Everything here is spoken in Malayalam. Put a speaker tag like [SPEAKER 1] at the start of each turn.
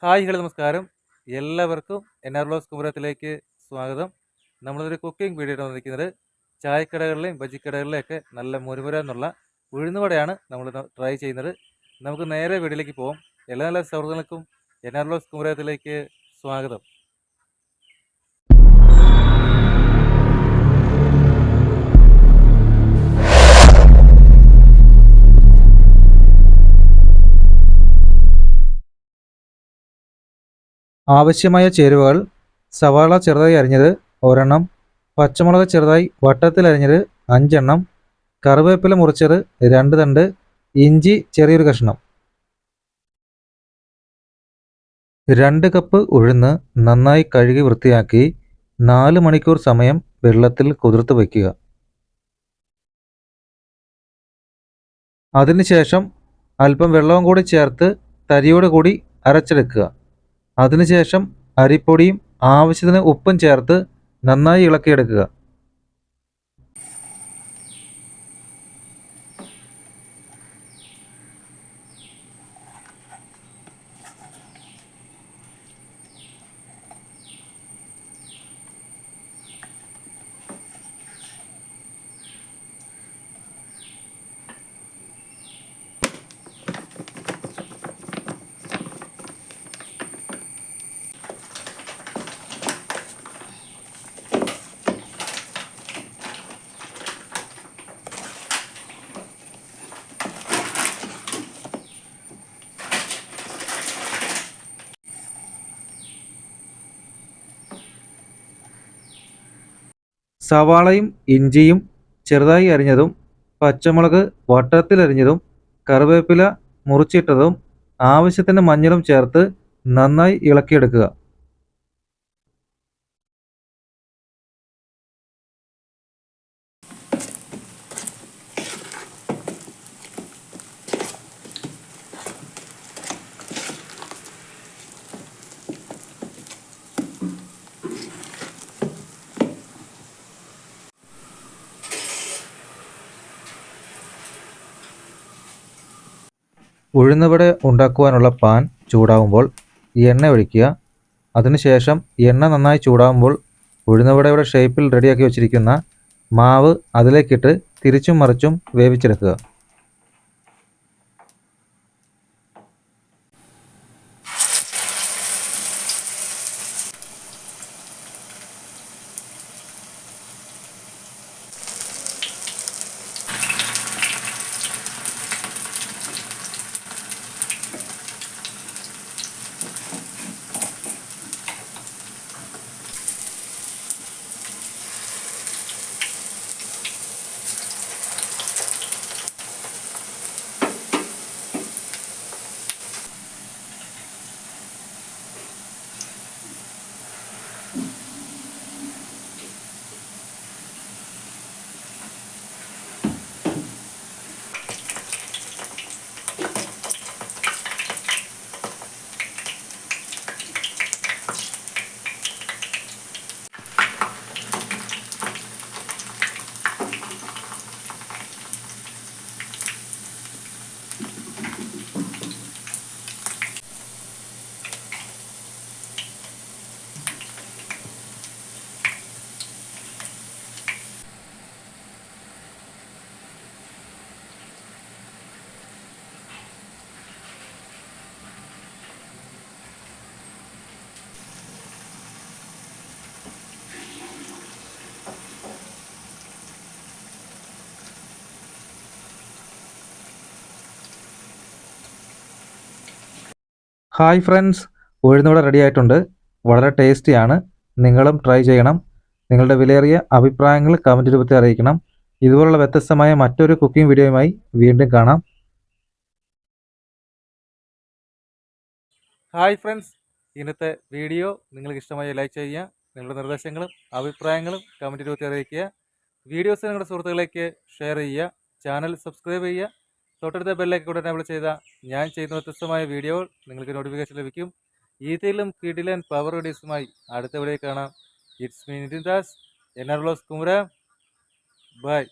[SPEAKER 1] ഹായ് ഹലോ നമസ്കാരം. എല്ലാവർക്കും NR വ്ലോഗ്സ് കുമരകത്തിലേക്ക് സ്വാഗതം. നമ്മളൊരു കുക്കിംഗ് വീഡിയോ വന്നിരിക്കുന്നത് ചായക്കടകളിലെയും ബജിക്കടകളിലെയൊക്കെ നല്ല മുരുമുര എന്നുള്ള ഉഴുന്നുവടയാണ് നമ്മൾ ട്രൈ ചെയ്യുന്നത്. നമുക്ക് നേരെ വീഡിയോയിലേക്ക് പോകാം. എല്ലാ നല്ല സൗഹൃദങ്ങൾക്കും NR വ്ലോഗ്സ് കുമരകത്തിലേക്ക് സ്വാഗതം. ആവശ്യമായ ചേരുവകൾ: സവാള ചെറുതായി അരിഞ്ഞത് ഒരെണ്ണം, പച്ചമുളക് ചെറുതായി വട്ടത്തിൽ അരിഞ്ഞത് 5 എണ്ണം, കറിവേപ്പില മുറിച്ചത് 2 തണ്ട്, ഇഞ്ചി ചെറിയൊരു കഷ്ണം. 2 കപ്പ് ഉഴുന്ന് നന്നായി കഴുകി വൃത്തിയാക്കി 4 മണിക്കൂർ സമയം വെള്ളത്തിൽ കുതിർത്ത് വയ്ക്കുക. അതിനുശേഷം അല്പം വെള്ളവും കൂടി ചേർത്ത് തരിയോട് കൂടി അരച്ചെടുക്കുക. അതിനുശേഷം അരിപ്പൊടിയും ആവശ്യത്തിന് ഉപ്പും ചേർത്ത് നന്നായി ഇളക്കിയെടുക്കുക. സവാളയും ഇഞ്ചിയും ചെറുതായി അരിഞ്ഞതും, പച്ചമുളക് വട്ടത്തിൽ അരിഞ്ഞതും, കറിവേപ്പില മുറിച്ചിട്ടതും, ആവശ്യത്തിന് മഞ്ഞളും ചേർത്ത് നന്നായി ഇളക്കിയെടുക്കുക. ഉഴുന്നുവട ഉണ്ടാക്കുവാനുള്ള പാൻ ചൂടാവുമ്പോൾ എണ്ണ ഒഴിക്കുക. അതിനുശേഷം എണ്ണ നന്നായി ചൂടാവുമ്പോൾ ഉഴുന്നുവടയുടെ ഷേപ്പിൽ റെഡിയാക്കി വച്ചിരിക്കുന്ന മാവ് അതിലേക്കിട്ട് തിരിച്ചും മറിച്ചും വേവിച്ചെടുക്കുക. ഹായ് ഫ്രണ്ട്സ്, ഉഴുന്നുവട റെഡി ആയിട്ടുണ്ട്. വളരെ ടേസ്റ്റിയാണ്. നിങ്ങളും ട്രൈ ചെയ്യണം. നിങ്ങളുടെ വിലയേറിയ അഭിപ്രായങ്ങൾ കമൻറ്റ് രൂപത്തിൽ അറിയിക്കണം. ഇതുപോലുള്ള വ്യത്യസ്തമായ മറ്റൊരു കുക്കിംഗ് വീഡിയോയുമായി വീണ്ടും കാണാം. ഹായ് ഫ്രണ്ട്സ്, ഇന്നത്തെ വീഡിയോ നിങ്ങൾക്ക് ഇഷ്ടമായി ലൈക്ക് ചെയ്യുക. നിങ്ങളുടെ നിർദ്ദേശങ്ങളും അഭിപ്രായങ്ങളും കമൻറ്റ് രൂപത്തിൽ അറിയിക്കുക. വീഡിയോസ് നിങ്ങളുടെ സുഹൃത്തുക്കളിലേക്ക് ഷെയർ ചെയ്യുക. ചാനൽ സബ്സ്ക്രൈബ് ചെയ്യുക. തൊട്ടടുത്ത ബെല്ലൈക്കൺ കൂടെ എനേബിൾ ചെയ്താൽ ഞാൻ ചെയ്യുന്ന വ്യത്യസ്തമായ വീഡിയോകൾ നിങ്ങൾക്ക് നോട്ടിഫിക്കേഷൻ ലഭിക്കും. ഇതിലും കിടിലൻ പവർ വീഡിയോസുമായി അടുത്ത വീഡിയോ കാണാം. It's me Nithin Das, NR vlogs Kumarakom. By.